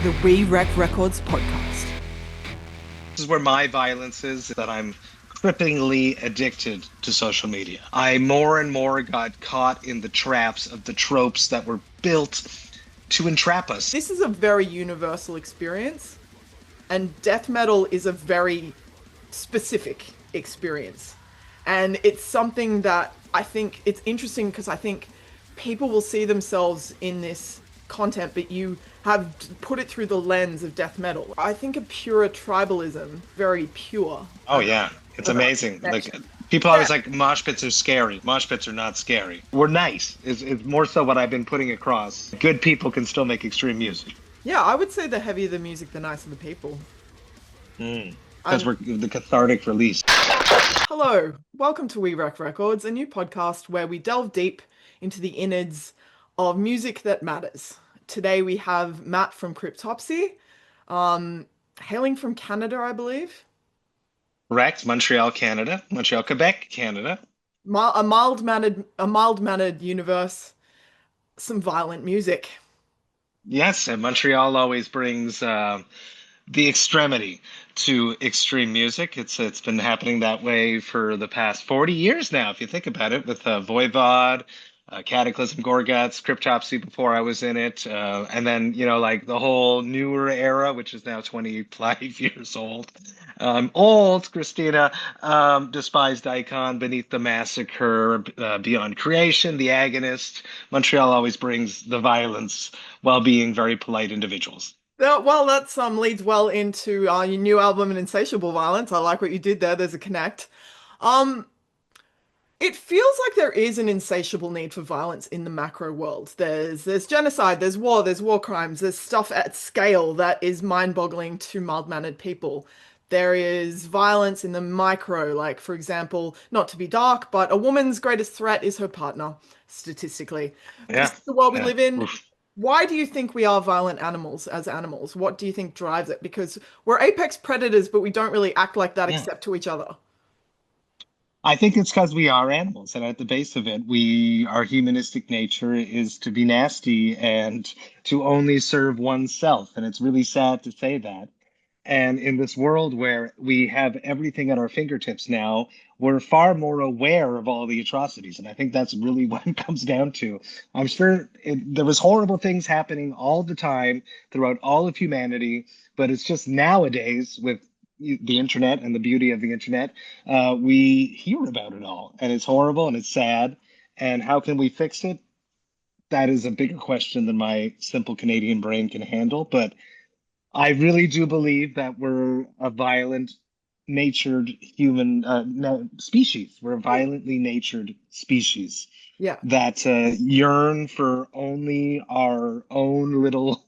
the We Wreck Records podcast. This is where my violence is, that I'm cripplingly addicted to social media. I more and more got caught in the traps of the tropes that were built to entrap us. This is a very universal experience, and death metal is a very specific experience. And it's something that I think it's interesting because I think people will see themselves in this content, but you have put it through the lens of death metal. I think a pure tribalism, very pure. Oh yeah, it's amazing. Like people always like mosh pits are scary. Mosh pits are not scary. We're nice. It's more so what I've been putting across. Good people can still make extreme music. Yeah, I would say the heavier the music, the nicer the people. Because we're the cathartic release. Hello, welcome to We Wreck Records, a new podcast where we delve deep into the innards of music that matters. Today we have Matt from Cryptopsy, hailing from Canada, I believe. Correct, Montreal, Canada. Montreal, Quebec, Canada. A mild-mannered universe, some violent music. Yes, and Montreal always brings the extremity to extreme music. It's been happening that way for the past 40 years now, if you think about it, with Voivod, Cataclysm, Gorguts, Cryptopsy before I was in it, and then, like the whole newer era, which is now 25 years old. Old Christina, despised icon, Beneath the Massacre, Beyond Creation, The Agonist. Montreal always brings the violence while being very polite individuals. Well, that leads well into your new album, Insatiable Violence. I like what you did there. There's a connect. It feels like there is an insatiable need for violence in the macro world. There's genocide, there's war crimes, there's stuff at scale that is mind-boggling to mild-mannered people. There is violence in the micro, like, for example, not to be dark, but a woman's greatest threat is her partner, statistically. Yeah. This is the world we Yeah. live in. Oof. Why do you think we are violent animals as animals? What do you think drives it? Because we're apex predators, but we don't really act like that Yeah. except to each other. I think it's because we are animals, and at the base of it, our humanistic nature is to be nasty and to only serve oneself. And it's really sad to say that. And in this world where we have everything at our fingertips now, we're far more aware of all the atrocities. And I think that's really what it comes down to. I'm sure there was horrible things happening all the time throughout all of humanity, but it's just nowadays with the internet and the beauty of the internet, we hear about it all, and it's horrible and it's sad. And how can we fix it? That is a bigger question than my simple Canadian brain can handle. But I really do believe that we're a violent natured human species. We're a violently natured species Yeah. that yearn for only our own little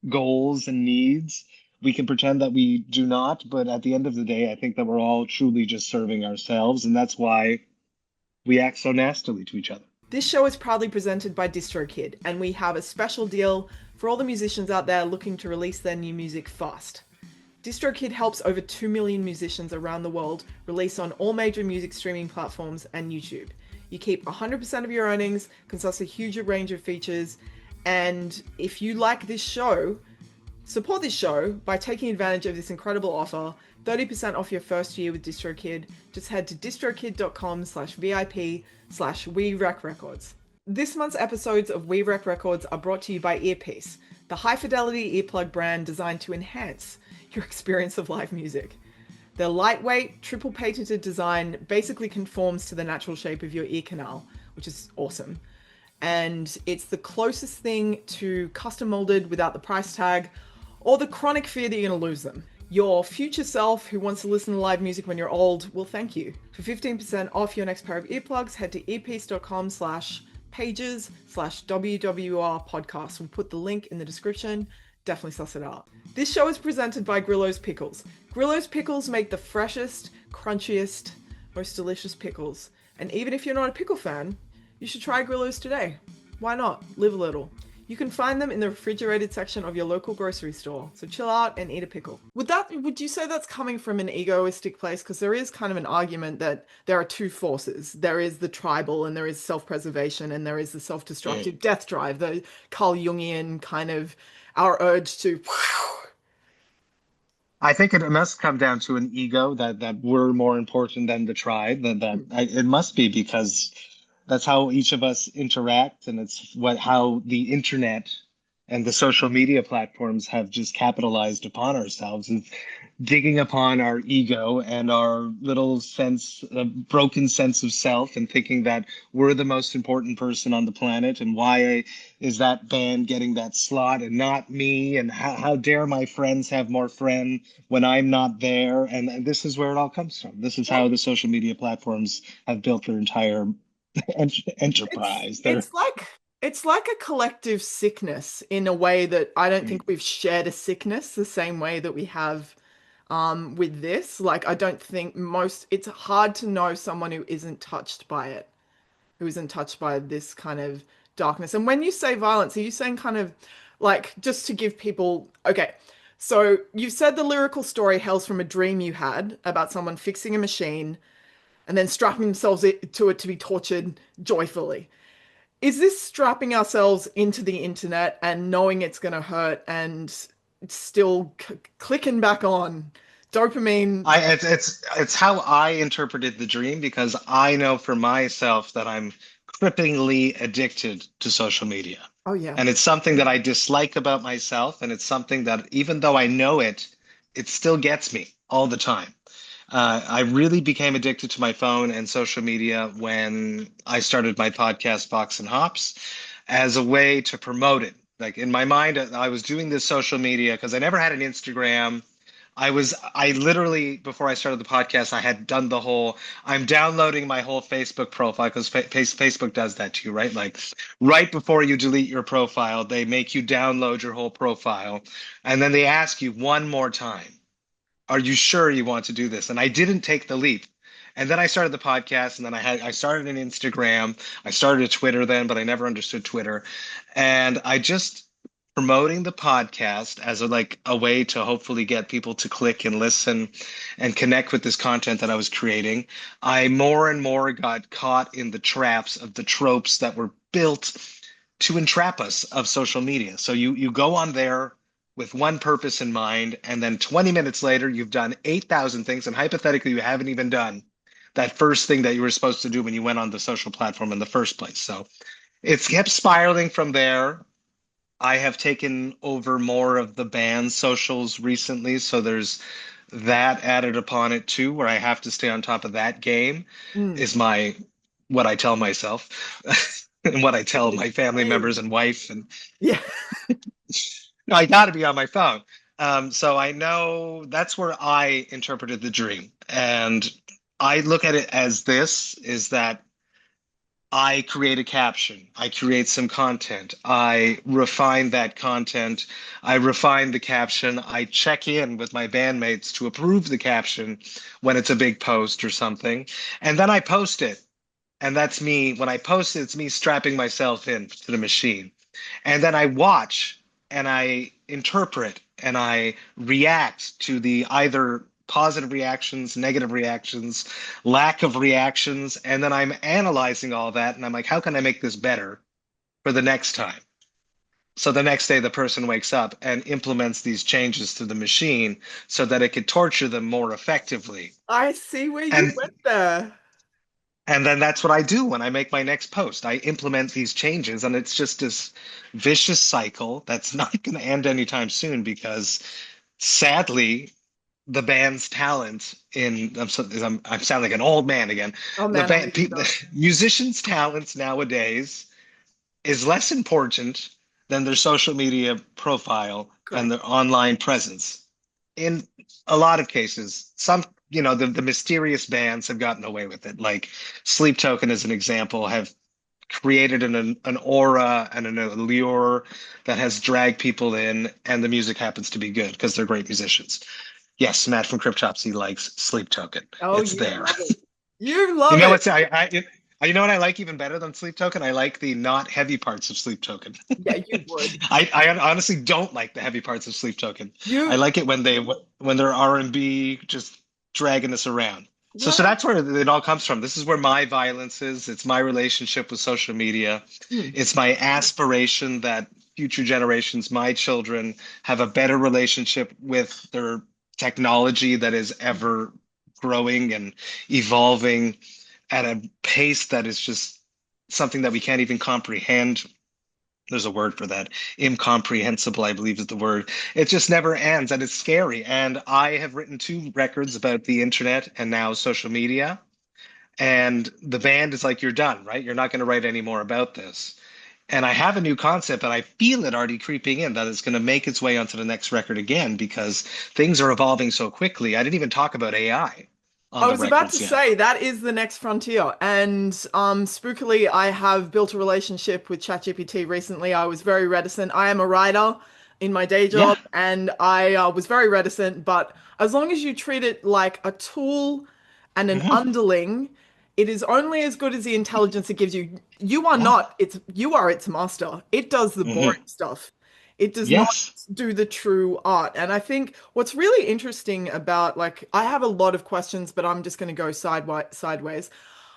goals and needs. We can pretend that we do not, but at the end of the day, I think that we're all truly just serving ourselves, and that's why we act so nastily to each other. This show is proudly presented by DistroKid, and we have a special deal for all the musicians out there looking to release their new music fast. DistroKid helps over 2 million musicians around the world release on all major music streaming platforms and YouTube. You keep 100% of your earnings, can access a huge range of features, and if you like this show, support this show by taking advantage of this incredible offer, 30% off your first year with DistroKid. Just head to distrokid.com/VIP/WeWreckRecords. This month's episodes of We Wreck Records are brought to you by Earpiece, the high-fidelity earplug brand designed to enhance your experience of live music. Their lightweight, triple-patented design basically conforms to the natural shape of your ear canal, which is awesome. And it's the closest thing to custom molded without the price tag or the chronic fear that you're going to lose them. Your future self who wants to listen to live music when you're old will thank you. For 15% off your next pair of earplugs, head to earpiece.com/pages/WWR podcast. We'll put the link in the description. Definitely suss it out. This show is presented by Grillo's Pickles. Grillo's Pickles make the freshest, crunchiest, most delicious pickles. And even if you're not a pickle fan, you should try Grillo's today. Why not? Live a little. You can find them in the refrigerated section of your local grocery store. So chill out and eat a pickle. Would you say that's coming from an egoistic place? Because there is kind of an argument that there are two forces. There is the tribal and there is self-preservation and there is the self-destructive death drive, the Carl Jungian kind of our urge to. I think it must come down to an ego that we're more important than the tribe. It must be because that's how each of us interact, and it's what how the internet and the social media platforms have just capitalized upon ourselves and digging upon our ego and our little sense, broken sense of self, and thinking that we're the most important person on the planet, and why is that band getting that slot and not me? And how dare my friends have more friends when I'm not there? And this is where it all comes from. This is how the social media platforms have built their entire It's enterprise. They're it's like it's like a collective sickness in a way that I don't think we've shared a sickness the same way that we have with this. Like I don't think most it's hard to know someone who isn't touched by it, who isn't touched by this kind of darkness. And when you say violence, are you saying kind of like just to give people okay, so you said the lyrical story hails from a dream you had about someone fixing a machine and then strapping themselves to it to be tortured joyfully. Is this strapping ourselves into the internet and knowing it's going to hurt and still clicking back on dopamine? it's how I interpreted the dream, because I know for myself that I'm cripplingly addicted to social media. Oh yeah. And it's something that I dislike about myself, and it's something that even though I know it, it still gets me all the time. I really became addicted to my phone and social media when I started my podcast, Box and Hops, as a way to promote it. Like in my mind, I was doing this social media because I never had an Instagram. I literally, before I started the podcast, I had done the whole, I'm downloading my whole Facebook profile because Facebook does that to you, right? Like right before you delete your profile, they make you download your whole profile. And then they ask you one more time, are you sure you want to do this? And I didn't take the leap. And then I started the podcast, and then I started an Instagram. I started a Twitter then, but I never understood Twitter. And I just promoting the podcast as a way to hopefully get people to click and listen and connect with this content that I was creating. I more and more got caught in the traps of the tropes that were built to entrap us of social media. So you go on there with one purpose in mind, and then 20 minutes later, you've done 8,000 things, and hypothetically, you haven't even done that first thing that you were supposed to do when you went on the social platform in the first place. So it's kept spiraling from there. I have taken over more of the band's socials recently, so there's that added upon it too, where I have to stay on top of that game, Mm. is my what I tell myself and what I tell my family members Same. and wife. And Yeah. no, I got to be on my phone. So I know that's where I interpreted the dream. And I look at it as this is that I create a caption, I create some content, I refine that content, I refine the caption, I check in with my bandmates to approve the caption when it's a big post or something, and then I post it. And that's me. When I post it, it's me strapping myself in to the machine. And then I watch and I interpret and I react to the either positive reactions, negative reactions, lack of reactions. And then I'm analyzing all that. And I'm like, how can I make this better for the next time? So the next day, the person wakes up and implements these changes to the machine so that it could torture them more effectively. I see where you And went there. And then that's what I do when I make my next post. I implement these changes, and it's just this vicious cycle that's not going to end anytime soon because sadly, the band's talent I'm sounding like an old man again. Oh The man, I'll band leave you people, musicians' talents nowadays is less important than their social media profile and correct. their online presence. In a lot of cases, the mysterious bands have gotten away with it. Like Sleep Token, as an example, have created an aura and an allure that has dragged people in, and the music happens to be good because they're great musicians. Yes, Matt from Cryptopsy likes Sleep Token. Oh, It's you there. love it. You You love know it. what's you know what I like even better than Sleep Token? I like the not heavy parts of Sleep Token. Yeah, you would. I honestly don't like the heavy parts of Sleep Token. I You like it when they're R&B just dragging us around. So right. that's where it all comes from. This is where my violence is. It's my relationship with social media. Hmm. It's my aspiration that future generations, my children, have a better relationship with their technology that is ever growing and evolving at a pace that is just something that we can't even comprehend. There's a word for that. Incomprehensible, I believe is the word. It just never ends and it's scary. And I have written two records about the internet and now social media. And the band is like, you're done, right? You're not going to write any more about this. And I have a new concept, and I feel it already creeping in that it's going to make its way onto the next record again because things are evolving so quickly. I didn't even talk about AI on I the was about to records yet. say that is the next frontier. And spookily, I have built a relationship with ChatGPT recently. I was very reticent. I am a writer in my day Yeah. job, and I was very reticent. But as long as you treat it like a tool and an Hmm. underling, it is only as good as the intelligence it gives you. You are Yeah. not its, you are its master. It does the boring Hmm. stuff. It does not Yes. do the true art. And I think what's really interesting about, like, I have a lot of questions, but I'm just going to go sideways.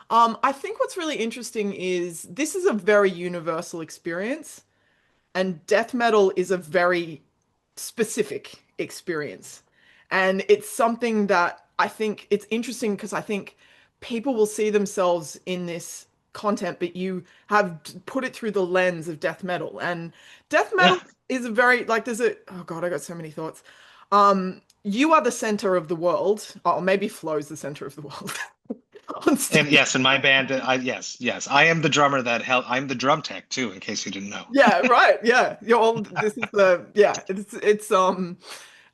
I think what's really interesting is this is a very universal experience, and death metal is a very specific experience. And it's something that I think it's interesting because I think people will see themselves in this content, but you have put it through the lens of death metal. And death Yeah. metal is a very, like, there's a, oh God, I got so many thoughts. You are the center of the world, or maybe Flo's the center of the world on And stage. yes, in my band, yes, I am the drummer that help. I'm the drum tech too, in case you didn't know. Yeah, right. Yeah. You're all, this is the, yeah,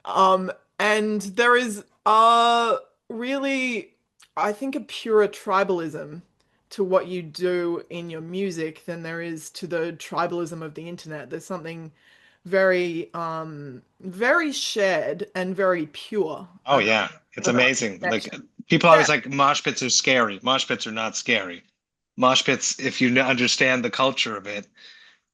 Um, and there is really, I think, a purer tribalism to what you do in your music than there is to the tribalism of the internet. There's something very shared and very pure Oh yeah, it's about amazing. Like connection. people Yeah. always like mosh pits are scary. Mosh pits are not scary. Mosh pits, if you understand the culture of it,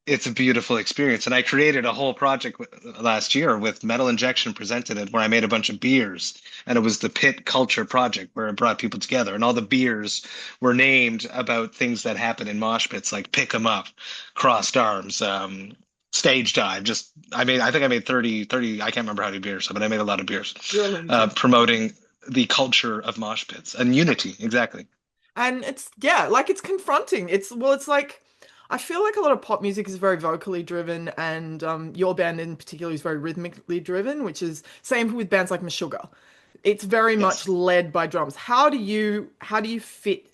it's a beautiful experience. And I created a whole project last year with Metal Injection presented it, where I made a bunch of beers, and it was the Pit Culture Project where it brought people together, and all the beers were named about things that happen in mosh pits, like pick 'em up, crossed arms, stage dive. Just I think I made 30. I can't remember how many beers, but I made a lot of beers, You're a lunatic. promoting the culture of mosh pits and unity. Exactly. And it's, yeah, like it's confronting. It's like I feel like a lot of pop music is very vocally driven, and your band in particular is very rhythmically driven, which is same with bands like Meshuggah. It's very much Yes. led by drums. How do you fit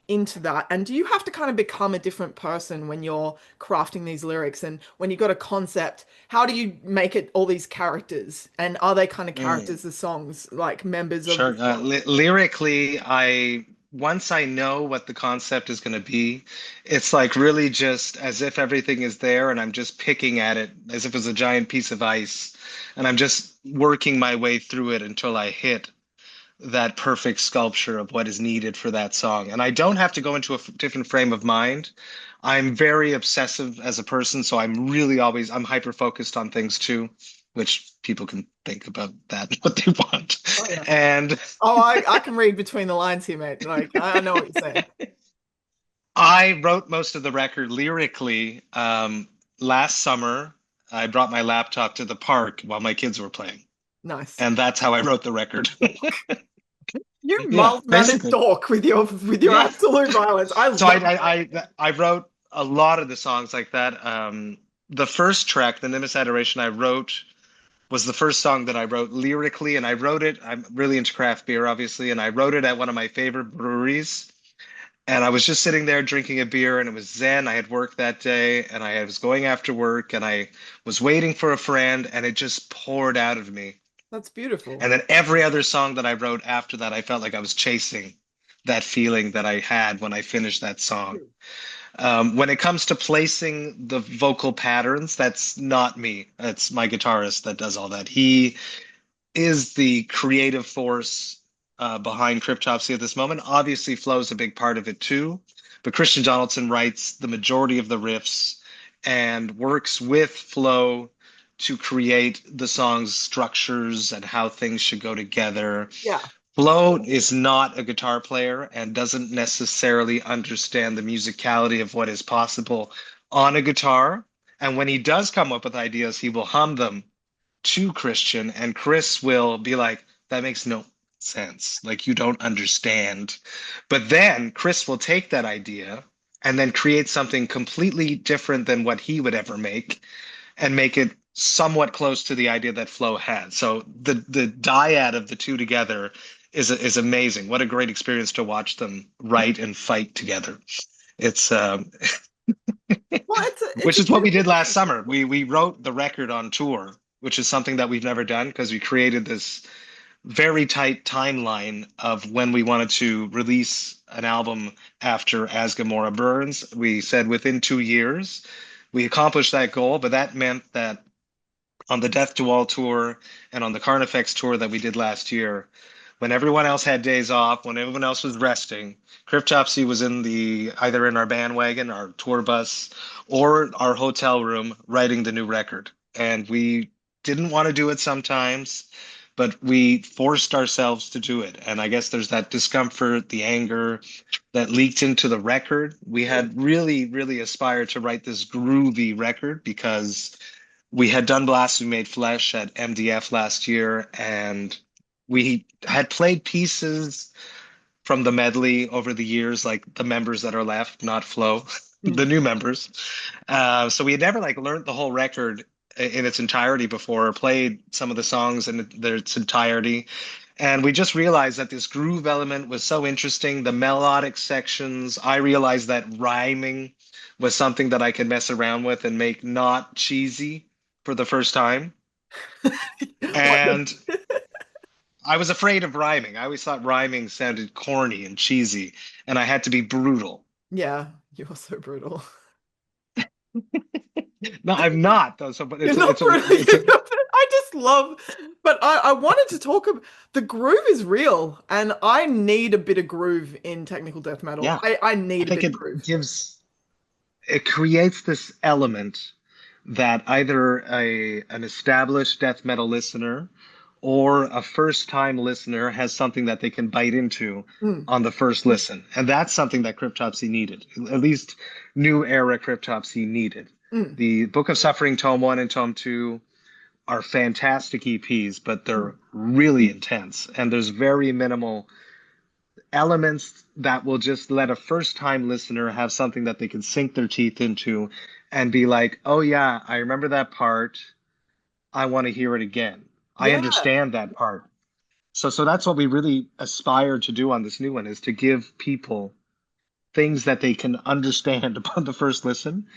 into that? And do you have to kind of become a different person when you're crafting these lyrics? And when you've got a concept, how do you make it all these characters? And are they kind of Mm. characters, the songs, like members of the Sure. song? Lyrically, I once I know what the concept is going to be, it's like really just as if everything is there and I'm just picking at it as if it's a giant piece of ice, and I'm just working my way through it until I hit that perfect sculpture of what is needed for that song. And I don't have to go into a different frame of mind. I'm very obsessive as a person, so I'm hyper focused on things too, which people can think about that what they want. Oh yeah. And Oh, I can read between the lines here, mate. Like I know what you're saying. I wrote most of the record lyrically. Last summer, I brought my laptop to the park while my kids were playing, Nice. and that's how I wrote the record. You Yeah, mild-mannered basically. dork with your Yeah. absolute violence. I So love I wrote a lot of the songs like that. The first track, The Nimbus Adoration, I wrote was the first song that I wrote lyrically, and I wrote it. I'm really into craft beer, obviously, and I wrote it at one of my favorite breweries. And I was just sitting there drinking a beer, and it was zen. I had work that day, and I was going after work, and I was waiting for a friend, and it just poured out of me. that's beautiful. And then every other song that I wrote after that, I felt like I was chasing that feeling that I had when I finished that song. When it comes to placing the vocal patterns, that's not me. That's my guitarist that does all that. He is the creative force behind Cryptopsy at this moment. Obviously, Flo's a big part of it too, but Christian Donaldson writes the majority of the riffs and works with Flo to create the song's structures and how things should go together. Yeah. Flo is not a guitar player and doesn't necessarily understand the musicality of what is possible on a guitar. And when he does come up with ideas, he will hum them to Christian, and Chris will be like, that makes no sense. Like, you don't understand. But then Chris will take that idea and then create something completely different than what he would ever make and make it somewhat close to the idea that Flo had. So the dyad of the two together is amazing. What a great experience to watch them write and fight together. It's Well, it's which a is what we beautiful did last thing. summer. We wrote the record on tour, which is something that we've never done because we created this very tight timeline of when we wanted to release an album after As Gamora Burns. We said within 2 years. We accomplished that goal, but that meant that on the Death to All tour and on the Carnifex tour that we did last year, when everyone else had days off, when everyone else was resting, Cryptopsy was in the either in our bandwagon, our tour bus, or our hotel room writing the new record. And we didn't want to do it sometimes, but we forced ourselves to do it. And I guess there's that discomfort, the anger that leaked into the record. We Mm. had really, really aspired to write this groovy record because we had done Blasphemy Made Flesh at MDF last year, and we had played pieces from the medley over the years, like the members that are left, not Flo, Mm. the new members. So we had never like learned the whole record in its entirety before, or played some of the songs in its entirety. And we just realized that this groove element was so interesting. The melodic sections, I realized that rhyming was something that I could mess around with and make not cheesy for the first time. What And I was afraid of rhyming. I always thought rhyming sounded corny and cheesy, and I had to be brutal. Yeah, you're so brutal. No, I'm not though. So, but You're not brutal. I just love, but I wanted to talk about the groove is real, and I need a bit of groove in technical death metal. yeah, I I need a think bit of it groove. gives it creates this element that either an established death metal listener or a first time listener has something that they can bite into Mm, on the first listen. And that's something that Cryptopsy needed, at least new era Cryptopsy needed. mm, The Book of Suffering, Tome 1 and Tome 2 are fantastic EPs, but mm. they're really intense. And there's very minimal elements that will just let a first time listener have something that they can sink their teeth into and be like, oh, yeah, I remember that part. I want to hear it again. I Yeah, understand that part. So that's what we really aspire to do on this new one is to give people things that they can understand upon the first listen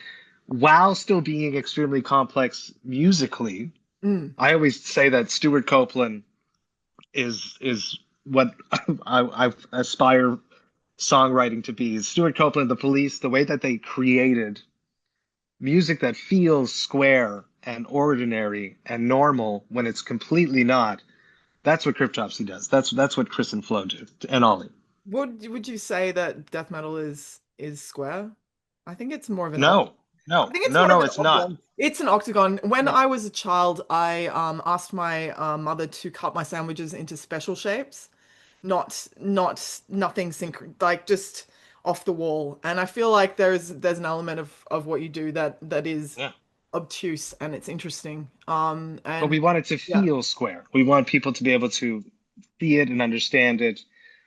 while still being extremely complex musically. mm, I always say that Stuart Copeland is what I aspire songwriting to be. Stuart Copeland, The Police, the way that they created music that feels square and ordinary and normal when it's completely not. That's what Cryptopsy does. That's what Chris and Flo do, and Ollie. would you say that death metal is square? I think it's more of an No, I no, think it's no, more of no, an it's not. oblong. It's an octagon. When No. I was a child, I asked my mother to cut my sandwiches into special shapes, not nothing like just off the wall. And I feel like there's an element of what you do that is Yeah. obtuse and it's interesting. But And we want it to yeah. feel square. We want people to be able to see it and understand it.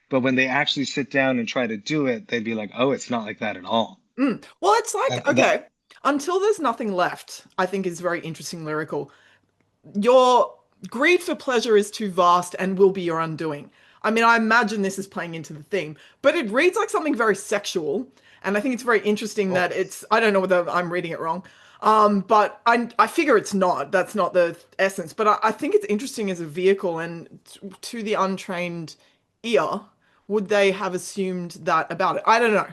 But when they actually sit down and try to do it, they'd be like, "Oh, it's not like that at all." Mm. Well, it's like, And that, okay, until there's nothing left, I think is very interesting lyrical. Your greed for pleasure is too vast and will be your undoing. I mean, I imagine this is playing into the theme, but it reads like something very sexual. And I think it's very interesting oh, that I don't know whether I'm reading it wrong. But I figure it's not. That's not the essence. But I think it's interesting as a vehicle and to the untrained ear, would they have assumed that about it? I don't know.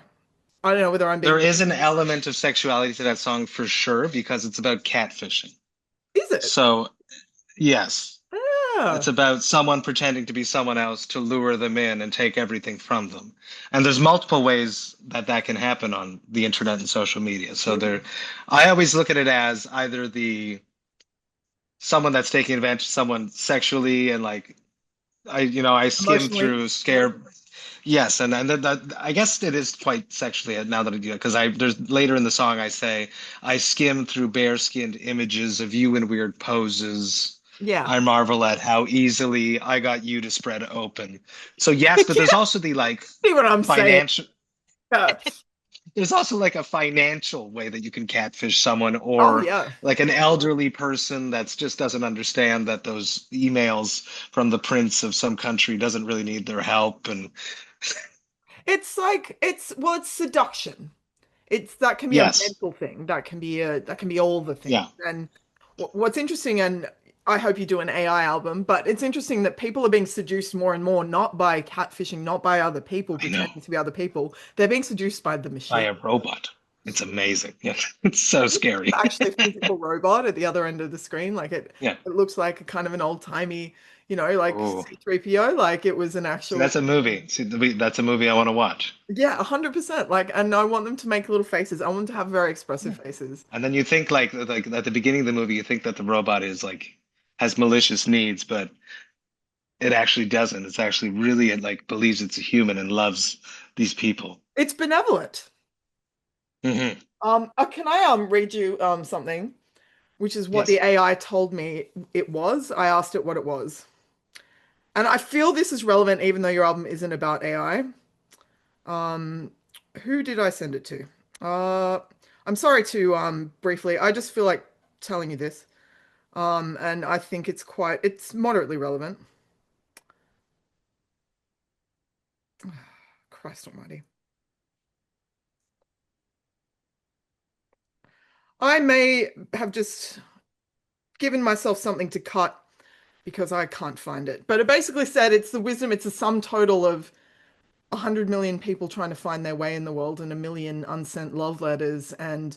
I don't know whether I'm there being, is an element of sexuality to that song for sure because it's about catfishing. is it? So, yes, it's Yeah. about someone pretending to be someone else to lure them in and take everything from them. And there's multiple ways that that can happen on the internet and social media. So there, Mm. I always look at it as either the someone that's taking advantage of someone sexually and like I skim Emotionally. through scare. Yes, and I guess it is quite sexually now that I do it because I there's later in the song I say I skim through bare-skinned images of you in weird poses. Yeah. I marvel at how easily I got you to spread open. So yes, but there's Yeah. also the like See what I'm saying? financial Yeah. there's also like a financial way that you can catfish someone Oh or yeah. like an elderly person that just doesn't understand that those emails from the prince of some country doesn't really need their help and It's like it's seduction. It's that can be a yes. mental thing. That can be all the things. Yeah. And what's interesting, and I hope you do an AI album, but it's interesting that people are being seduced more and more, not by catfishing, not by other people I know. pretending to be other people. They're being seduced by the By machine. a robot. It's amazing. Yeah. It's so scary. Actually, a physical robot at the other end of the screen. Like Yeah. it looks like a kind of an old-timey, like Oh, C3PO, like it was an see, actual. that's a movie. See, that's a movie I want to watch. Yeah, 100%. Like, and I want them to make little faces. I want them to have very expressive Yeah. faces. And then you think like at the beginning of the movie, you think that the robot is like has malicious needs, but it actually doesn't. It's actually really it like believes it's a human and loves these people. It's benevolent. Hmm. Can I read you something, which is what the Yes. AI told me it was. I asked it what it was. And I feel this is relevant even though your album isn't about AI. Um, who did I send it to? Uh, I'm sorry to briefly. I just feel like telling you this. And I think it's moderately relevant. Christ almighty. I may have just given myself something to cut because I can't find it. But it basically said it's the wisdom, it's a sum total of 100 million people trying to find their way in the world and a million unsent love letters and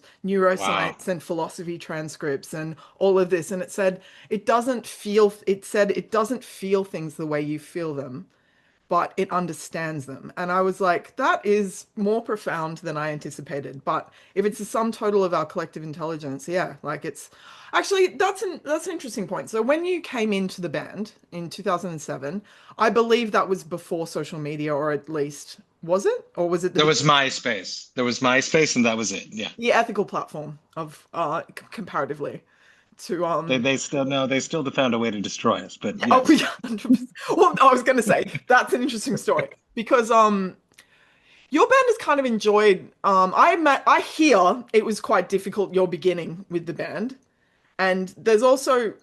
Wow. neuroscience and philosophy transcripts and all of this. And it said it doesn't feel things the way you feel them, but it understands them. And I was like, that is more profound than I anticipated. But if it's the sum total of our collective intelligence, yeah, like it's actually that's an interesting point. So when you came into the band in 2007, I believe that was before social media, or at least was it? Or was it the There was beginning? MySpace. There was MySpace, and that was it. Yeah. The ethical platform of comparatively to They still no, they still found a way to destroy us, but oh yes. yeah, 100%. Well, I was going to say that's an interesting story because your band has kind of enjoyed. I hear it was quite difficult your beginning with the band, and there's so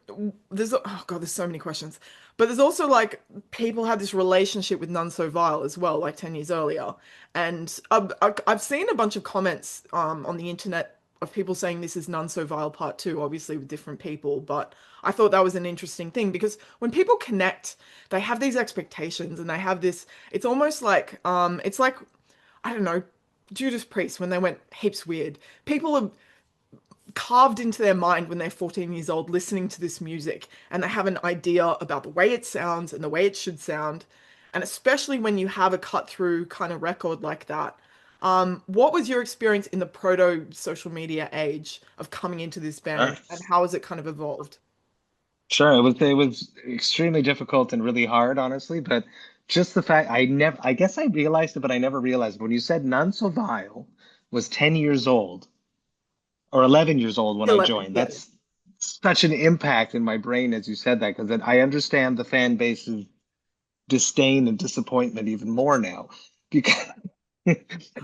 many questions, but there's also like people had this relationship with None So Vile as well, like 10 years earlier, and I've seen a bunch of comments on the internet of people saying this is None So Vile Part Two, obviously with different people, but I thought that was an interesting thing because when people connect, they have these expectations and they have this. It's almost like it's like I don't know, Judas Priest when they went heaps weird. People are carved into their mind when they're 14 years old listening to this music and they have an idea about the way it sounds and the way it should sound. And especially when you have a cut through kind of record like that. What was your experience in the proto social media age of coming into this band Sure. and how has it kind of evolved? Sure, it was extremely difficult and really hard, honestly, but just the fact I guess I realized it, but I never realized it. When you said None So Vile was 10 years old or 11 years old when I 11, joined, yeah. that's such an impact in my brain as you said that, because I understand the fan base's disdain and disappointment even more now because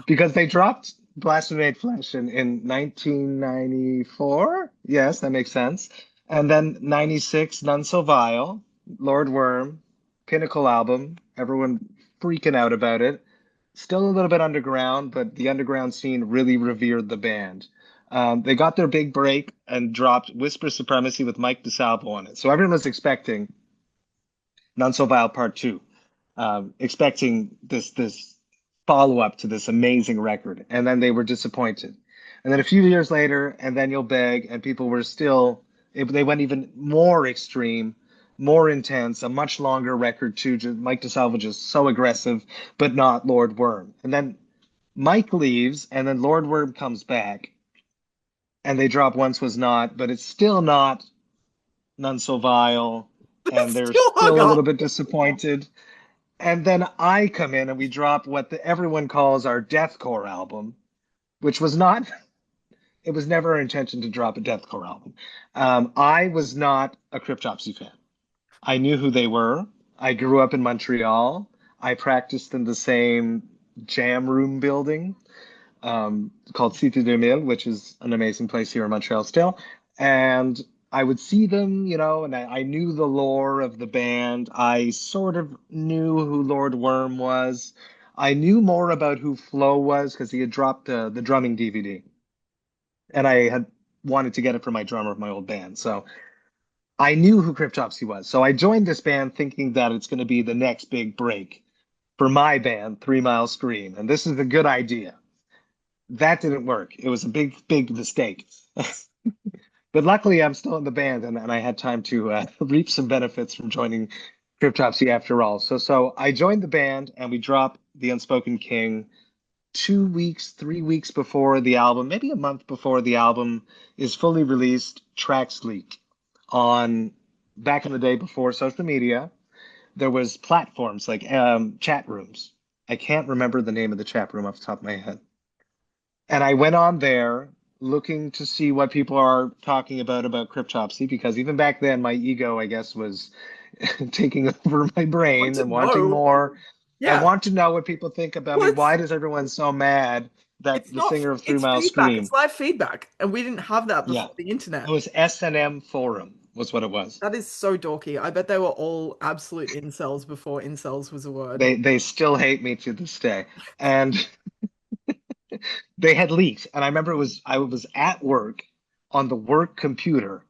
because they dropped Blasphemy Made Flesh in 1994. Yes, that makes sense. And then 96, None So Vile, Lord Worm, Pinnacle album, everyone freaking out about it. Still a little bit underground, but the underground scene really revered the band. They got their big break and dropped Whisper Supremacy with Mike DeSalvo on it. So everyone was expecting None So Vile Part Two, expecting this follow up to this amazing record, and then they were disappointed. And then a few years later, and then You'll Beg, and people were still they went even more extreme, more intense, a much longer record too. Just, Mike DeSalvo just so aggressive, but not Lord Worm. And then Mike leaves, and then Lord Worm comes back, and they drop Once Was Not, but it's still not None So Vile, and they're Still hung still a little up. bit disappointed. And then I come in and we drop what everyone calls our deathcore album, which was not, it was never our intention to drop a deathcore album. I was not a Cryptopsy fan. I knew who they were. I grew up in Montreal. I practiced in the same jam room building called Cité 2000, which is an amazing place here in Montreal still. And I would see them, and I knew the lore of the band. I sort of knew who Lord Worm was. I knew more about who Flo was because he had dropped the drumming DVD. And I had wanted to get it for my drummer of my old band. So I knew who Cryptopsy was. So I joined this band thinking that it's going to be the next big break for my band, 3 Mile Scream. And this is a good idea. That didn't work. It was a big, big mistake. But luckily, I'm still in the band, and I had time to reap some benefits from joining Cryptopsy after all. So I joined the band, and we dropped The Unspoken King 2 weeks, 3 weeks before the album, maybe a month before the album is fully released. Tracks leak on back in the day before social media. There was platforms like chat rooms. I can't remember the name of the chat room off the top of my head. And I went on there looking to see what people are talking about Cryptopsy, because even back then my ego, I guess, was taking over my Want brain to and wanting know? more. I Yeah. want to know what people think about Well, me. Why does everyone so mad that it's the not, singer of Three it's Mile feedback. It's Scream? live feedback. And we didn't have that Yeah, before the it internet. was S&M Forum was what it was. That is so dorky. I bet they were all absolute incels before incels was a word. They still hate me to this day. And they had leaked. And I remember I was at work on the work computer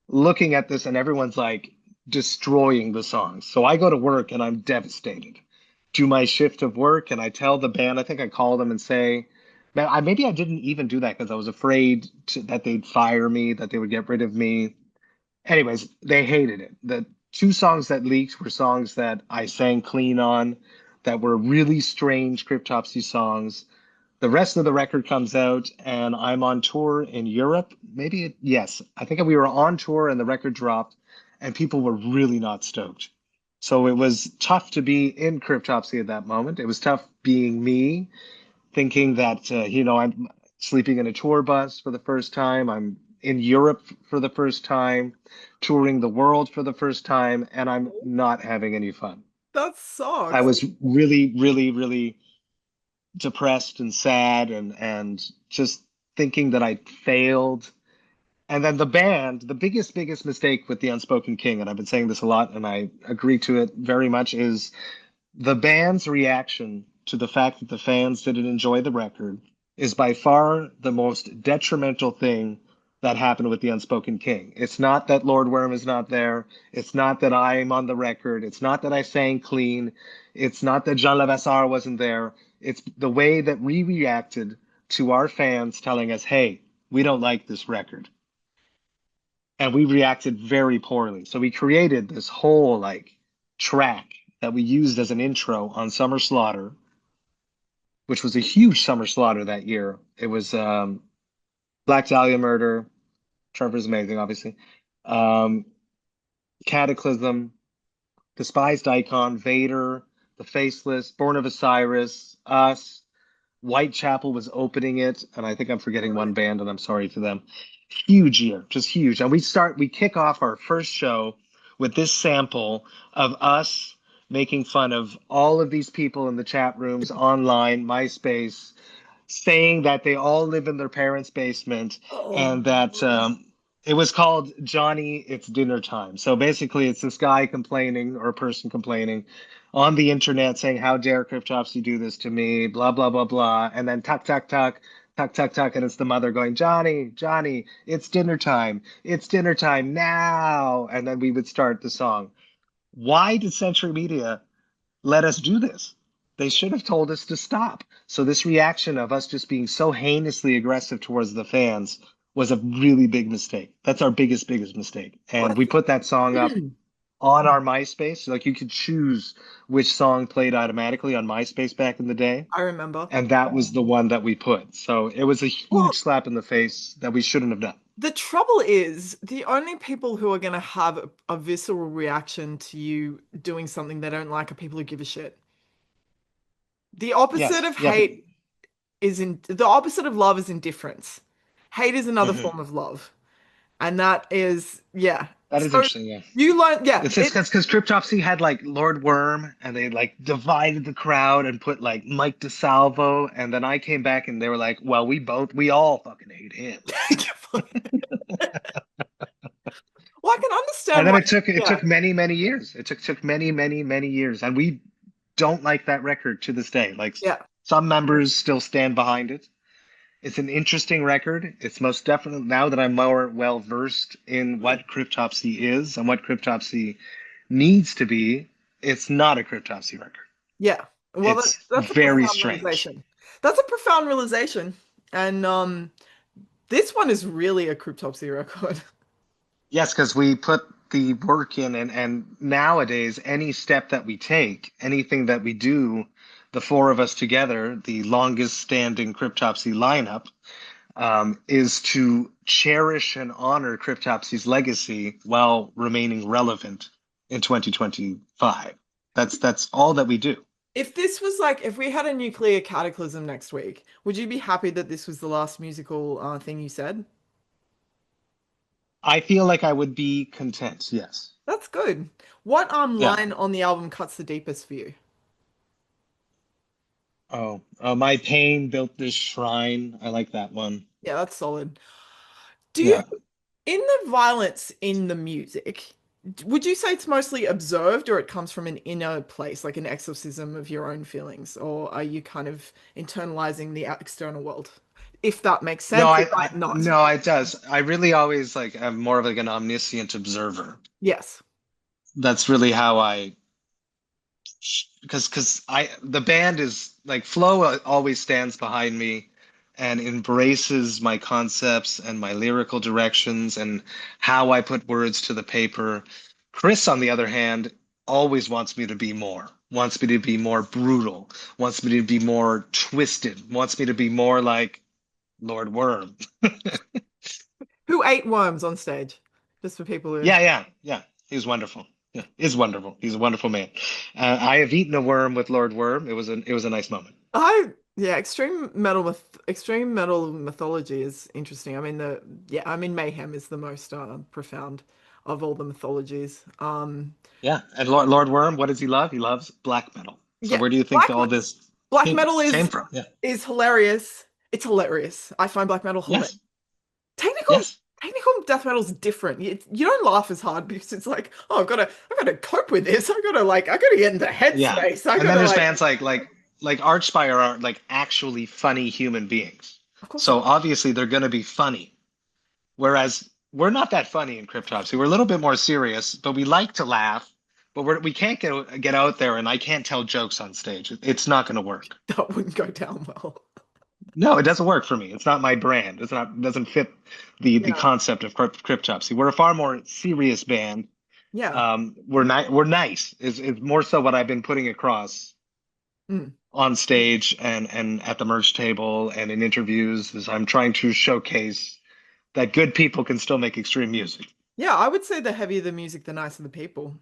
looking at this, and everyone's like destroying the songs. So I go to work and I'm devastated. Do my shift of work and I tell the band, I think I call them and say, man, maybe I didn't even do that because I was afraid that they'd fire me, that they would get rid of me. Anyways, they hated it. The two songs that leaked were songs that I sang clean on, that were really strange Cryptopsy songs. The rest of the record comes out, and I'm on tour in Europe. Yes, I think we were on tour and the record dropped, and people were really not stoked. So it was tough to be in Cryptopsy at that moment. It was tough being me, thinking that, I'm sleeping in a tour bus for the first time. I'm in Europe for the first time, touring the world for the first time, and I'm not having any fun. That I sucks. was really, really, really depressed and sad and just thinking that I failed. And then the band, the biggest mistake with The Unspoken King, and I've been saying this a lot and I agree to it very much, is the band's reaction to the fact that the fans didn't enjoy the record is by far the most detrimental thing that happened with The Unspoken King. It's not that Lord Worm is not there. It's not that I'm on the record. It's not that I sang clean. It's not that Jean Levasseur wasn't there. It's the way that we reacted to our fans telling us, hey, we don't like this record. And we reacted very poorly. So we created this whole track that we used as an intro on Summer Slaughter, which was a huge Summer Slaughter that year. It was Black Dahlia Murder. Trevor's amazing, obviously. Um, Cataclysm, Despised Icon, Vader, The Faceless, Born of Osiris, Us. Whitechapel was opening it, and I think I'm forgetting one band, and I'm sorry to them. Huge year, just huge. And we kick off our first show with this sample of us making fun of all of these people in the chat rooms, online, MySpace, saying that they all live in their parents' basement, Oh, and that it was called Johnny, It's Dinner Time. So basically, it's this guy complaining, or a person complaining on the internet saying, how dare Cryptopsy do this to me, blah, blah, blah, blah. And then tuck, tuck, tuck, tuck, tuck, tuck. And it's the mother going, Johnny, Johnny, it's dinner time. It's dinner time now. And then we would start the song. Why did Century Media let us do this? They should have told us to stop. So this reaction of us just being so heinously aggressive towards the fans was a really big mistake. That's our biggest mistake. well, And we put that song up on our MySpace. Like you could choose which song played automatically on MySpace back in the day. I remember. And that was the one that we put. So it was a huge Well, slap in the face that we shouldn't have done. The trouble is, the only people who are going to have a visceral reaction to you doing something they don't like are people who give a shit. The opposite Yes. of Yeah. hate is in the opposite of love is indifference. Hate is another Mhm. form of love. And that is, yeah. That is So interesting. Yeah. you learn, yeah, It's just because Cryptopsy had like Lord Worm and they like divided the crowd and put like Mike DeSalvo, and then I came back and they were like, well, we all fucking hate him. well, I can And understand then why, it took yeah, many years. It took many years, and we don't like that record to this day. Like yeah, some members still stand behind it. It's an interesting record. It's most definitely, now that I'm more well versed in mm, what Cryptopsy is and what Cryptopsy needs to be, it's not a Cryptopsy record. yeah. Well, It's that's a very profound strange. realization. That's a profound realization. And this one is really a Cryptopsy record. Yes, because we put the work in, and nowadays, any step that we take, anything that we do, the four of us together, the longest standing Cryptopsy lineup, is to cherish and honor Cryptopsy's legacy while remaining relevant in 2025. That's all that we do. If this was like, if we had a nuclear cataclysm next week, would you be happy that this was the last musical thing you said? I feel like I would be content. Yes. That's good. What Yeah. line on the album cuts the deepest for you? Oh, my pain built this shrine. I like that one. Yeah, that's solid. Do you, Yeah. in the violence in the music, would you say it's mostly observed or it comes from an inner place, like an exorcism of your own feelings? Or are you kind of internalizing the external world? If that makes No, sense, it might not. no, it does. I really always like I'm more of like an omniscient observer. Yes. That's really how I because I the band is like Flo always stands behind me and embraces my concepts and my lyrical directions and how I put words to the paper. Chris, on the other hand, always wants me to be more, wants me to be more brutal, wants me to be more twisted, wants me to be more like Lord Worm. Who ate worms on stage? Just for people who. Yeah. He's wonderful. Yeah, he's wonderful. He's a wonderful man. I have eaten a worm with Lord Worm. It was a nice moment. Yeah, extreme metal mythology is interesting. I mean I mean Mayhem is the most profound of all the mythologies. Yeah, and Lord Worm, what does he love? He loves black metal. So Yeah, where do you think black all this black came metal came from? Yeah. is hilarious. It's hilarious. I find black metal hilarious. Yes. Technical Yes. technical death metal is different. You don't laugh as hard because it's like, oh, I've got to cope with this. I gotta get into Yeah. headspace. I And then gotta there's like, bands like Archspire are like actually funny human beings. of course, So obviously they're going to be funny. Whereas we're not that funny in Cryptopsy. We're a little bit more serious, but we like to laugh. But we can't get out there, and I can't tell jokes on stage. It's not going to work. that wouldn't go down well. No, it doesn't work for me. It's not my brand. It doesn't fit the Yeah, concept of Cryptopsy. We're a far more serious band. yeah. We're nice. Is more so what I've been putting across Mm. on stage and at the merch table and in interviews. Is I'm trying to showcase that good people can still make extreme music. Yeah, I would say the heavier the music, the nicer the people.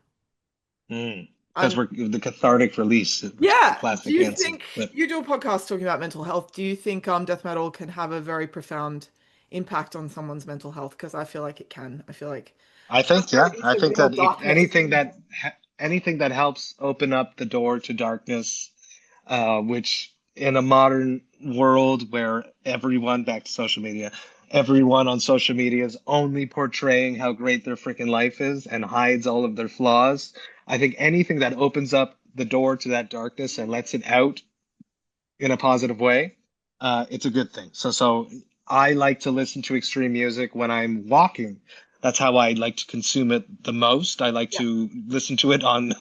Because And we're the cathartic release, which is the yeah, do classic you answer. think But you do a podcast talking about mental health? Do you think death metal can have a very profound impact on someone's mental health? Because I feel like it can. I feel like I think, they're yeah, I into think real that darkness. anything that helps open up the door to darkness, which in a modern world where everyone, back to social media, everyone on social media is only portraying how great their freaking life is and hides all of their flaws. I think anything that opens up the door to that darkness and lets it out in a positive way, it's a good thing. So I like to listen to extreme music when I'm walking. That's how I like to consume it the most. I like Yeah, to listen to it on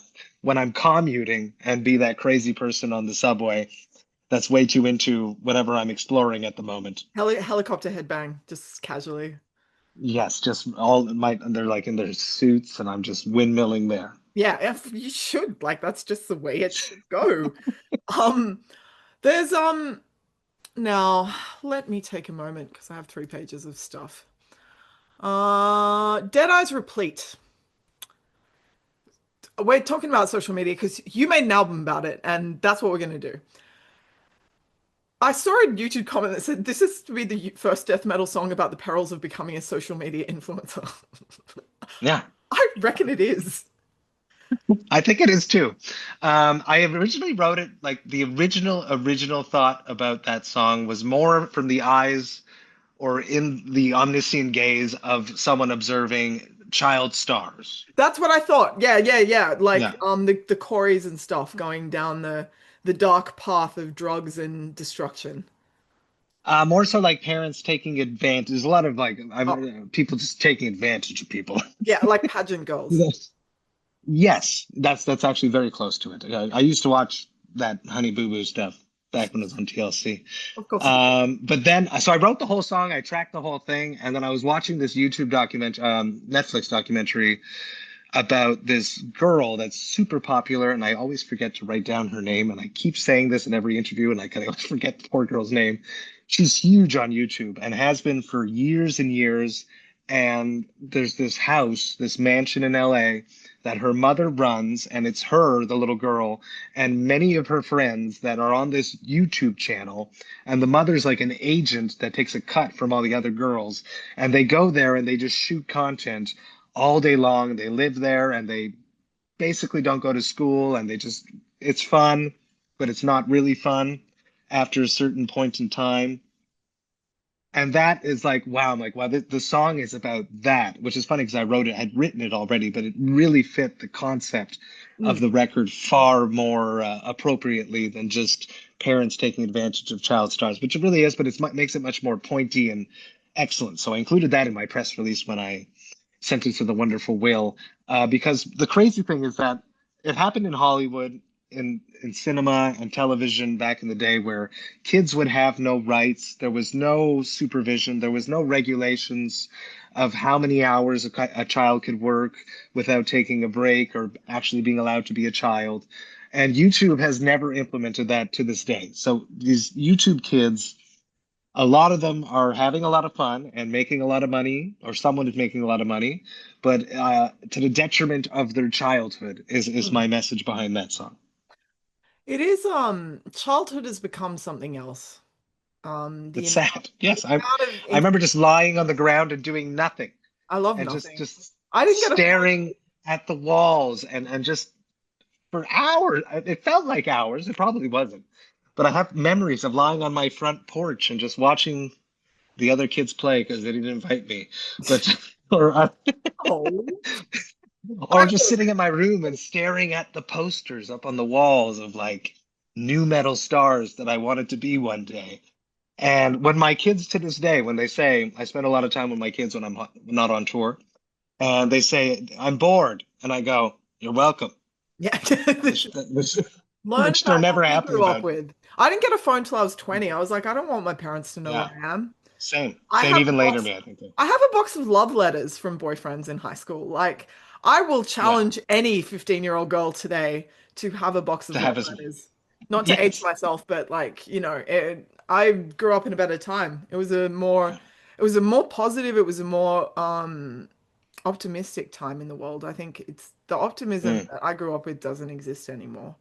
when I'm commuting and be that crazy person on the subway that's way too into whatever I'm exploring at the moment. helicopter headbang, just casually. Yes, just they're like in their suits and I'm just windmilling there. Yeah, you should. Like that's just the way it should go. Um, there's now let me take a moment because I have 3 pages of stuff. Dead Eyes Replete. We're talking about social media because you made an album about it, and that's what we're going to do. I saw a YouTube comment that said this is to be the first death metal song about the perils of becoming a social media influencer. Yeah. I reckon it is. I think it is too. I originally wrote it like the original thought about that song was more from the eyes or in the omniscient gaze of someone observing child stars. That's what I thought. Yeah, yeah, yeah. Like Yeah. the Corys and stuff going down the dark path of drugs and destruction. More so like parents taking advantage. There's a lot of like Oh, people just taking advantage of people. yeah, like pageant girls. Yes. Yes, that's actually very close to it. I used to watch that Honey Boo Boo stuff back when it was on TLC. Of course you did. But then, so I wrote the whole song, I tracked the whole thing, and then I was watching this YouTube document, Netflix documentary about this girl that's super popular, and I always forget to write down her name, and I keep saying this in every interview, and I kind of forget the poor girl's name. She's huge on YouTube and has been for years and years. And there's this house, this mansion in LA that her mother runs, and it's her, the little girl, and many of her friends that are on this YouTube channel. And the mother's like an agent that takes a cut from all the other girls. And they go there and they just shoot content all day long. They live there and they basically don't go to school and they just, it's fun, but it's not really fun after a certain point in time. And that is like, wow, I'm like, wow, the song is about that, which is funny because I wrote it, I had written it already, but it really fit the concept of Mm. the record far more appropriately than just parents taking advantage of child stars, which it really is, but it makes it much more pointy and excellent. So I included that in my press release when I sent it to the wonderful Will, because the crazy thing is that it happened in Hollywood, in cinema and television back in the day, where kids would have no rights. There was no supervision. There was no regulations of how many hours a child could work without taking a break or actually being allowed to be a child. And YouTube has never implemented that to this day. So these YouTube kids, a lot of them are having a lot of fun and making a lot of money, or someone is making a lot of money, but to the detriment of their childhood is Mm. my message behind that song. It is childhood has become something else. It's sad. Yes, Amount of I remember just lying on the ground and doing nothing I love and just nothing. just I didn't get a phone. staring at the walls and just for hours. It felt like hours. It probably wasn't. But I have memories of lying on my front porch and just watching the other kids play because they didn't invite me. But or Oh, I or just sitting in my room and staring at the posters up on the walls of like new metal stars that I wanted to be one day. And when my kids to this day, when they say, I spend a lot of time with my kids when I'm not on tour, and they say, I'm bored. And I go, you're welcome, yeah. which, Learn which they're about what never we happy grew up about. with. I didn't get a phone till I was 20. I was like, I don't want my parents to know Yeah, where I am. same. I Same have a even later, box. me, I think. I have a box of love letters from boyfriends in high school. Like, I will Yeah, challenge any 15-year-old girl today to have a box to of have love as, letters. Not to age yes. myself, but like, I grew up in a better time. It was a more positive, it was a more optimistic time in the world. I think it's the optimism Mm. that I grew up with doesn't exist anymore.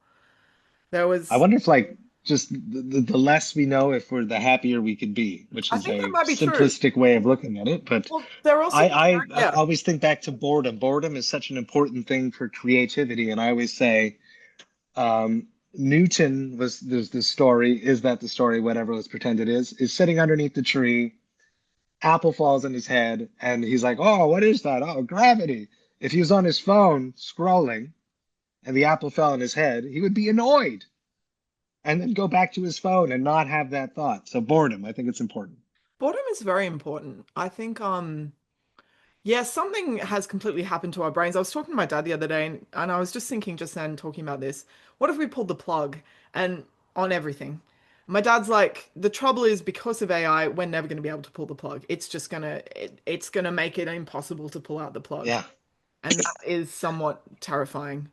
There I was, wonder if like just the less we know, if we're the happier we could be, which I is think that a might be true. simplistic way of looking at it. But Well, they're also, I yeah. always think back to boredom. Boredom is such an important thing for creativity. And I always say, Newton was, there's this story, is that the story, whatever, let's pretend it is sitting underneath the tree, apple falls on his head, and he's like, oh, what is that? Oh, gravity. If he was on his phone scrolling and the apple fell on his head, he would be annoyed and then go back to his phone and not have that thought. So boredom, I think it's important. Boredom is very important. I think, yeah, something has completely happened to our brains. I was talking to my dad the other day, and I was just thinking just then, talking about this. What if we pulled the plug and on everything? My dad's like, the trouble is because of AI, we're never going to be able to pull the plug. It's gonna make it impossible to pull out the plug, Yeah. and that is somewhat terrifying.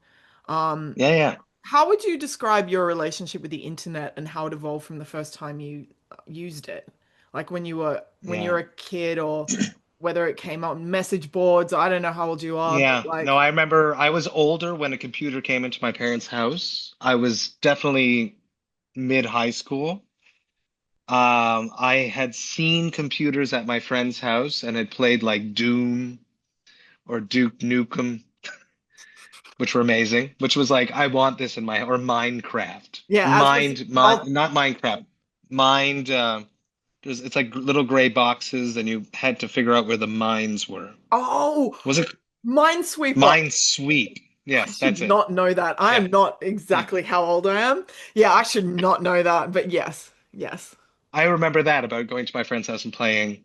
Yeah. Yeah. How would you describe your relationship with the internet and how it evolved from the first time you used it? Like when you were Yeah. a kid or whether it came out on message boards. I don't know how old you are, but Yeah. No, I remember I was older when a computer came into my parents' house. I was definitely mid high school. I had seen computers at my friend's house and had played like Doom or Duke Nukem, which were amazing, which was like, I want this in my, or Minecraft. yeah, as was Not Minecraft. Mind, it's like little gray boxes, and you had to figure out where the mines were. oh, Was it Minesweeper. Minesweep? I Yes, should that's it. not know that. I Yeah, am not yeah. exactly how old I am. Yeah, I should not know that, but yes, yes. I remember that about going to my friend's house and playing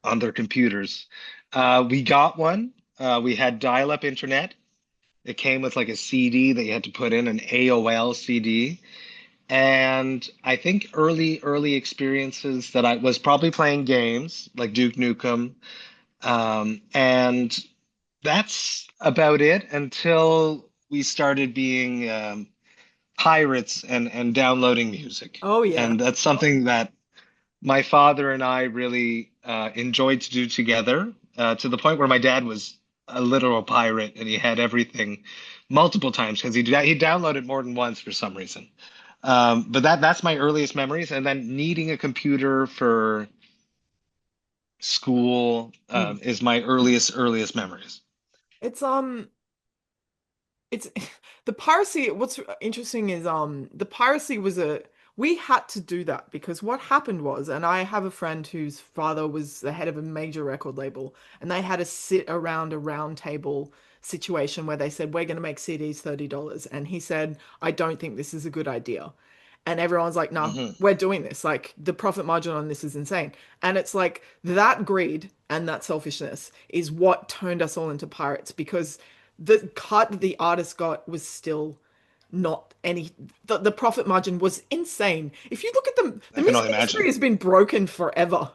on their computers. We got one. We had dial-up internet. It came with like a CD that you had to put in, an AOL CD. And I think early experiences that I was probably playing games like Duke Nukem. And that's about it until we started being pirates and downloading music. Oh yeah. And that's something that my father and I really enjoyed to do together, to the point where my dad was a literal pirate and he had everything multiple times because he downloaded more than once for some reason. But that's my earliest memories, and then needing a computer for school Mm. is my earliest memories. It's it's the piracy. What's interesting is the piracy was a we had to do that because what happened was, and I have a friend whose father was the head of a major record label, and they had to sit around a round table situation where they said, we're going to make CDs $30, and he said, I don't think this is a good idea. And everyone's like, no, Hmm. we're doing this. Like the profit margin on this is insane. And it's like that greed and that selfishness is what turned us all into pirates because the cut the artist got was still not any the profit margin was insane. If you look at the I can music only industry imagine. has been broken forever.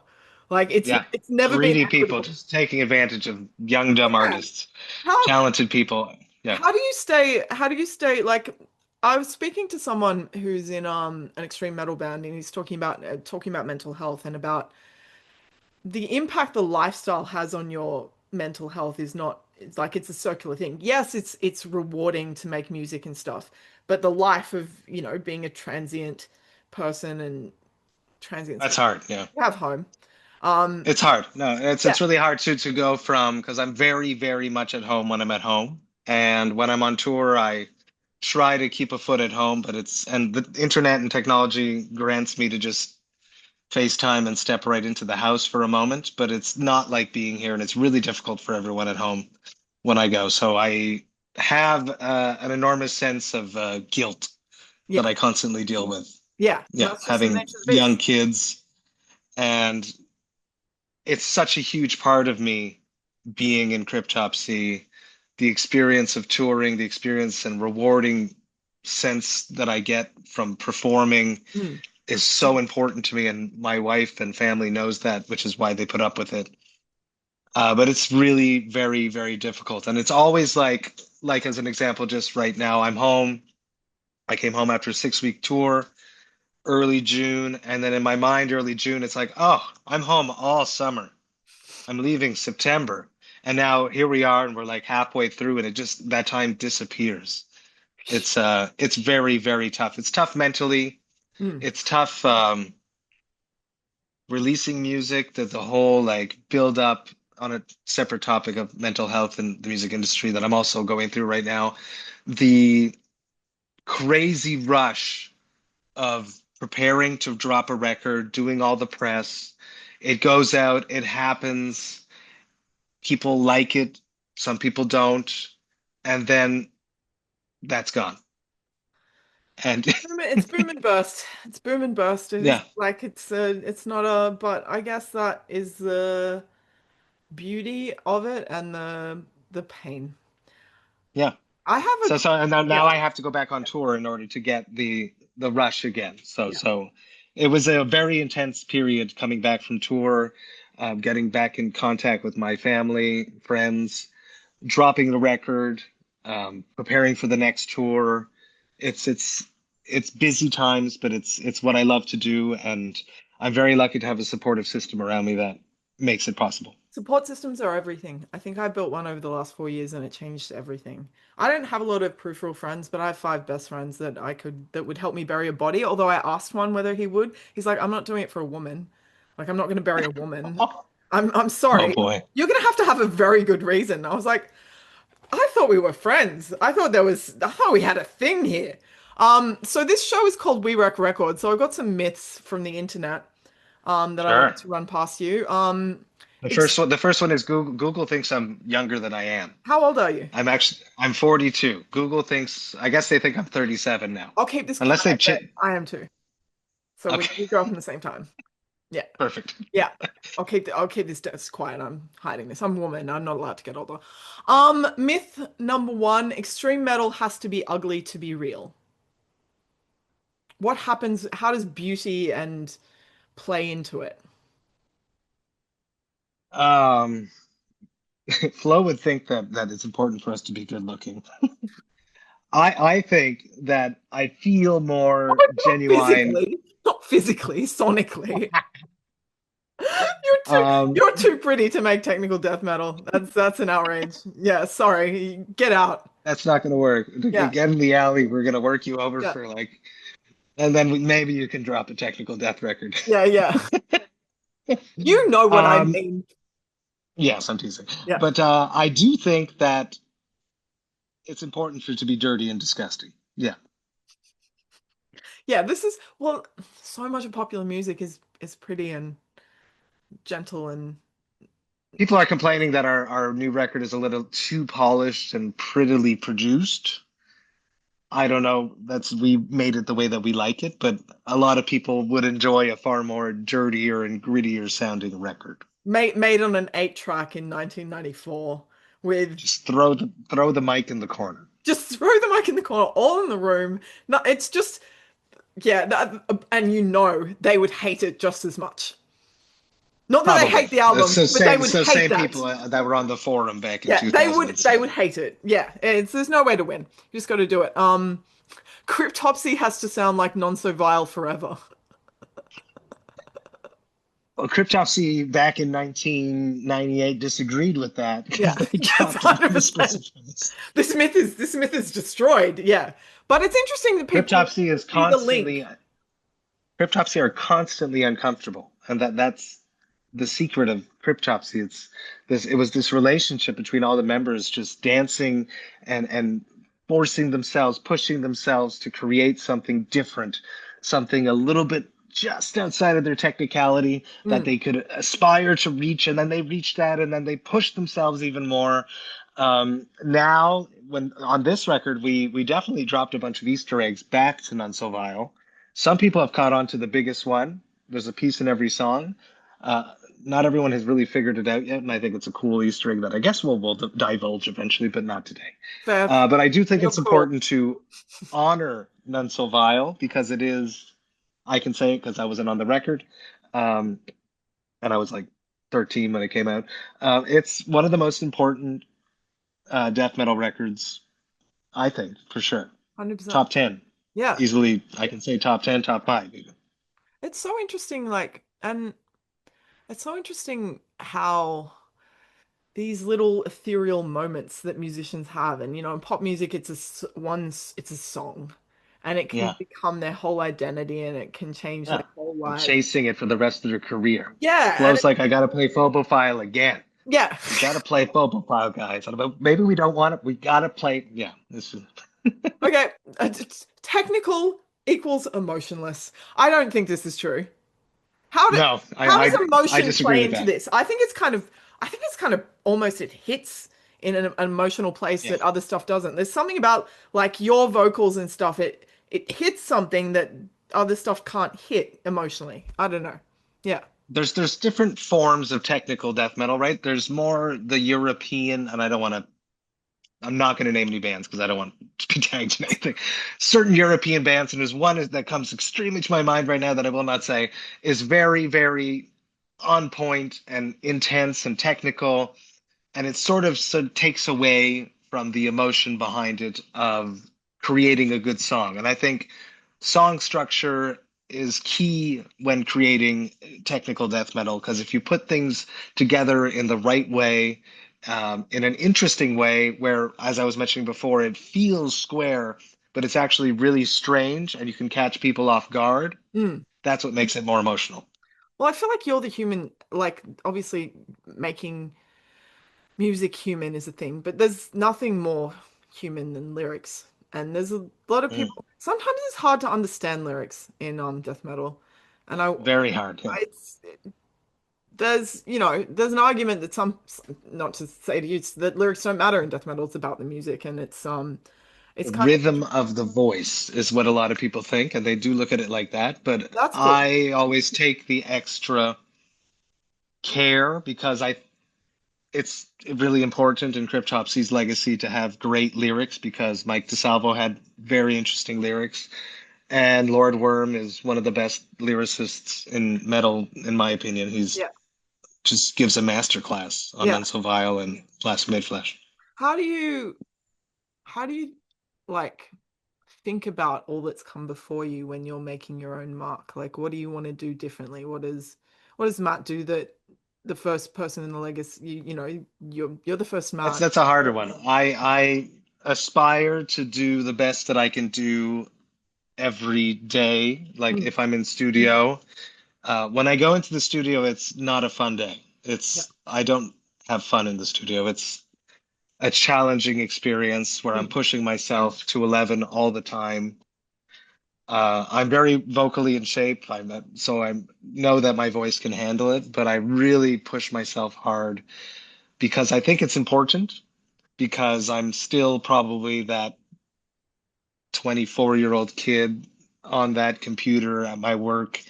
Like Yeah. it's never been Greedy people equitable. just taking advantage of young, dumb Yeah. artists, How talented people. Yeah. how do you stay like I was speaking to someone who's in an extreme metal band and he's talking about mental health and about the impact the lifestyle has on your mental health is not it's like it's a circular thing. Yes, it's rewarding to make music and stuff, but the life of, being a transient person and transient's That's hard. Yeah. you have home. Um, It's hard. No, it's yeah, it's really hard to go from, because I'm very much at home when I'm at home. And when I'm on tour, I try to keep a foot at home, but and the internet and technology grants me to just FaceTime and step right into the house for a moment, but it's not like being here, and it's really difficult for everyone at home when I go. So I have an enormous sense of guilt that yeah, I constantly deal with. yeah. Yeah, That's just the having nature of the young beast. kids, and it's such a huge part of me being in Cryptopsy, the experience of touring, the experience and rewarding sense that I get from performing Mm, is so important to me, and my wife and family knows that, which is why they put up with it. But it's really very difficult, and it's always like as an example, just right now, I'm home. I came home after a 6 week tour, early June, and then in my mind, early June, it's like, oh, I'm home all summer. I'm leaving September. And now here we are, and we're like halfway through, and it just that time disappears. It's very tough. It's tough mentally. mm, It's tough releasing music, that the whole like build up, on a separate topic of mental health in the music industry that I'm also going through right now. The crazy rush of preparing to drop a record, doing all the press. It goes out, it happens, people like it, some people don't, and then that's gone. And It's boom and burst. It's boom and burst. It's yeah, like it's not a but I guess that is the beauty of it and the pain. yeah. I have a So and now yeah, I have to go back on tour in order to get the rush again. So yeah. so it was a very intense period coming back from tour, getting back in contact with my family, friends, dropping the record, preparing for the next tour. It's it's it's busy times, but it's what I love to do, and I'm very lucky to have a supportive system around me that makes it possible. Support systems are everything. I think I built one over the last 4 years and it changed everything. I don't have a lot of peripheral friends, but I have five best friends that would help me bury a body. Although I asked one whether he would. He's like, I'm not doing it for a woman. Like, I'm not going to bury a woman. I'm Oh sorry. boy. You're going to have a very good reason. I was like, I thought we were friends. I thought we had a thing here. So this show is called We Wreck Records. So I've got some myths from the internet that I Sure. wanted to run past you. The first one is Google. Google thinks I'm younger than I am. How old are you? I'm 42. Google thinks, I guess they think I'm 37 now. I'll keep this Unless they quiet, but chit. I am too. So Okay, we grew up in the same time. Yeah. perfect. Yeah. I'll keep this desk quiet. I'm hiding this. I'm a woman. I'm not allowed to get older. Myth number one, extreme metal has to be ugly to be real. What happens? How does beauty and play into it? Um, Flo would think that it's important for us to be good looking. I think that I feel more genuine. Not physically, sonically. Um, You're too pretty to make technical death metal. That's an outrage. Yeah, sorry. Get out. that's not going to work. Yeah, Get in the alley. We're going to work you over yeah, for like, and then maybe you can drop a technical death record. yeah, yeah. You know what I Um, mean. yes, I'm teasing, Yeah. but I do think that it's important for it to be dirty and disgusting. Yeah. Yeah, well, so much of popular music is pretty and gentle and People are complaining that our new record is a little too polished and prettily produced. I don't know. We made it the way that we like it, but a lot of people would enjoy a far more dirtier and grittier sounding record. made on an 8 track in 1994 with Just throw the mic in the corner. just throw the mic in the corner, all in the room. No, it's just yeah, and they would hate it just as much. Not that they Probably. hate the album, So but they same would so hate same that. people that were on the forum back in Yeah, they would 2007. hate it. Yeah, there's no way to win. You just got to do it. Cryptopsy has to sound like Non So Vile forever. Well, Cryptopsy back in 1998 disagreed with that Yeah, because they yes, dropped off the 100%. specifics. This myth is destroyed. Yeah, but it's interesting that people Cryptopsy is see the link. constantly Cryptopsy are constantly uncomfortable, and that's the secret of Cryptopsy. It was this relationship between all the members just dancing and forcing themselves, pushing themselves to create something different, something a little bit just outside of their technicality that Mm. they could aspire to reach, and then they reached that, and then they pushed themselves even more. Now, when on this record, we definitely dropped a bunch of Easter eggs back to None So Vile. Some people have caught on to the biggest one. There's a piece in every song. Uh, Not everyone has really figured it out yet, and I think it's a cool Easter egg that I guess we'll divulge eventually, but not today. Fair. But I do think You're it's cool. important to honor None So Vile because it is, I can say it because I wasn't on the record, um, and I was like 13 when it came out. It's one of the most important death metal records, I think, for sure. 100%. Top 10. Yeah. Easily, I can say top 10, top five, even. It's so interesting, and it's so interesting how these little ethereal moments that musicians have. And, in pop music, it's a song, and it can Yeah. become their whole identity and it can change their Yeah. whole And life. chasing it for the rest of their career. Yeah. Flo's like, I gotta play Phobophile again. Yeah. We gotta play Phobophile, guys. Maybe we don't want it. We gotta play. Yeah, this is Okay. Technical equals emotionless. I don't think this is true. How do, no. how does I emotion disagree play with into that. this? I think it's kind of almost it hits in an emotional place Yeah. that other stuff doesn't. There's something about like your vocals and stuff. It hits something that other stuff can't hit emotionally. I don't know. Yeah. There's different forms of technical death metal, right? There's more the European, and I'm not going to name any bands because I don't want to be tagged in anything. Certain European bands, and there's that comes extremely to my mind right now that I will not say, is very, very on point and intense and technical, and it sort of takes away from the emotion behind it of creating a good song. And I think song structure is key when creating technical death metal, because if you put things together in the right way, in an interesting way, where, as I was mentioning before, it feels square, but it's actually really strange and you can catch people off guard, Mm. that's what makes it more emotional. Well, I feel like you're the human, like obviously making music human is a thing, but there's nothing more human than lyrics. And there's a lot of Mm, people, sometimes it's hard to understand lyrics in death metal. And very hard. Yeah. it's there's there's an argument that some, not to say to you, that lyrics don't matter in death metal. It's about the music, and it's The kind of rhythm of the voice is what a lot of people think, and they do look at it like that. But that's cool. I always take the extra care because it's really important in Cryptopsy's legacy to have great lyrics because Mike DeSalvo had very interesting lyrics. And Lord Worm is one of the best lyricists in metal, in my opinion. He's Yeah, just gives a master class on yeah. None So Vile and Blasphemy Flesh. How do you how do you like think about all that's come before you when you're making your own mark? Like, what do you want to do differently? What does Matt do that the first person in the legacy, you're the first Matt. That's a harder one. I aspire to do the best that I can do every day. Like Mm, if I'm in studio, when I go into the studio, it's not a fun day. yeah. I don't have fun in the studio. It's a challenging experience where I'm Mm, pushing myself to 11 all the time. I'm very vocally in shape. So I know that my voice can handle it, but I really push myself hard because I think it's important because I'm still probably that 24-year-old kid on that computer at my work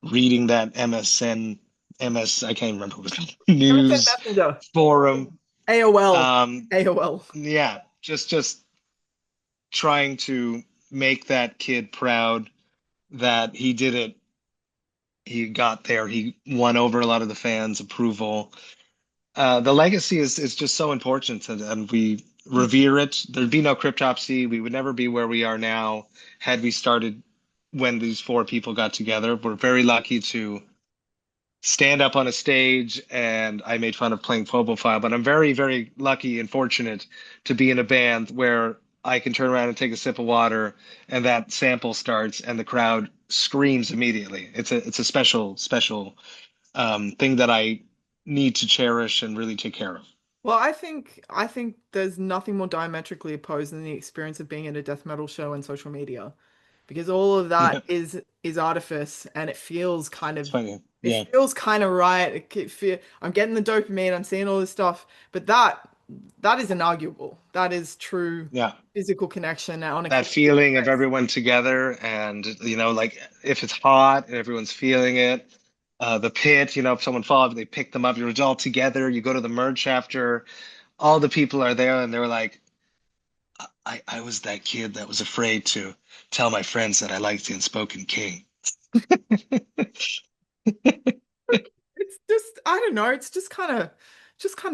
reading that I can't remember what it was called, MSN news Messenger, forum. AOL, Um, AOL. yeah, just trying to make that kid proud that he did it. He got there. He won over a lot of the fans' approval. The legacy is just so important, and we Mm. revere it. There'd be no Cryptopsy. We would never be where we are now had we started when these four people got together. We're very lucky to stand up on a stage, and I made fun of playing Phobofile, but I'm very, very lucky and fortunate to be in a band where I can turn around and take a sip of water, and that sample starts, and the crowd screams immediately. It's a special, special thing that I need to cherish and really take care of. Well, I think there's nothing more diametrically opposed than the experience of being at a death metal show and social media, because all of that Yeah, is artifice, and it's funny. it Yeah, feels kind of right. I'm getting the dopamine, I'm seeing all this stuff, but that is inarguable. That is true yeah. physical connection on a That collective feeling of space. everyone together, and like if it's hot and everyone's feeling it, the pit, if someone falls, they pick them up. You're all together. You go to the merge after. All the people are there, and they're like, I was that kid that was afraid to tell my friends that I liked the Unspoken King. It's just, I don't know, it's just kind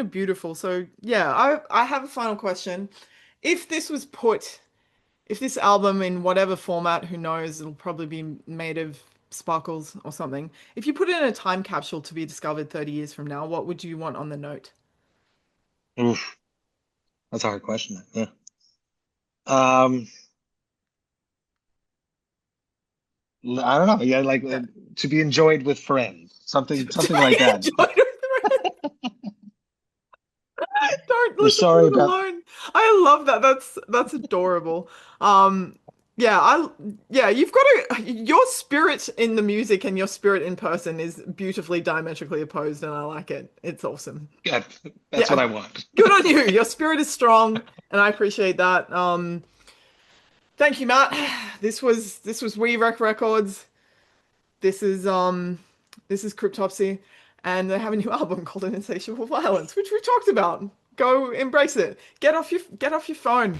of beautiful. So yeah, I have a final question. If this was put if this album in whatever format, who knows, it'll probably be made of sparkles or something. If you put it in a time capsule to be discovered 30 years from now, what would you want on the note? Oof, that's a hard question. Yeah. Um, I don't know. Yeah, like Yeah. to be enjoyed with friends, To something like be that. enjoyed with the Don't We're listen to sorry it about. alone. I love that. That's adorable. Um, yeah, you've got your spirit in the music and your spirit in person is beautifully diametrically opposed, and I like it. It's awesome. Yeah, that's what Yeah, I want. good on you. Your spirit is strong, and I appreciate that. Thank you, Matt. This was We Wreck Records. This is Cryptopsy, and they have a new album called An Insatiable Violence, which we talked about. Go embrace it. Get off your phone.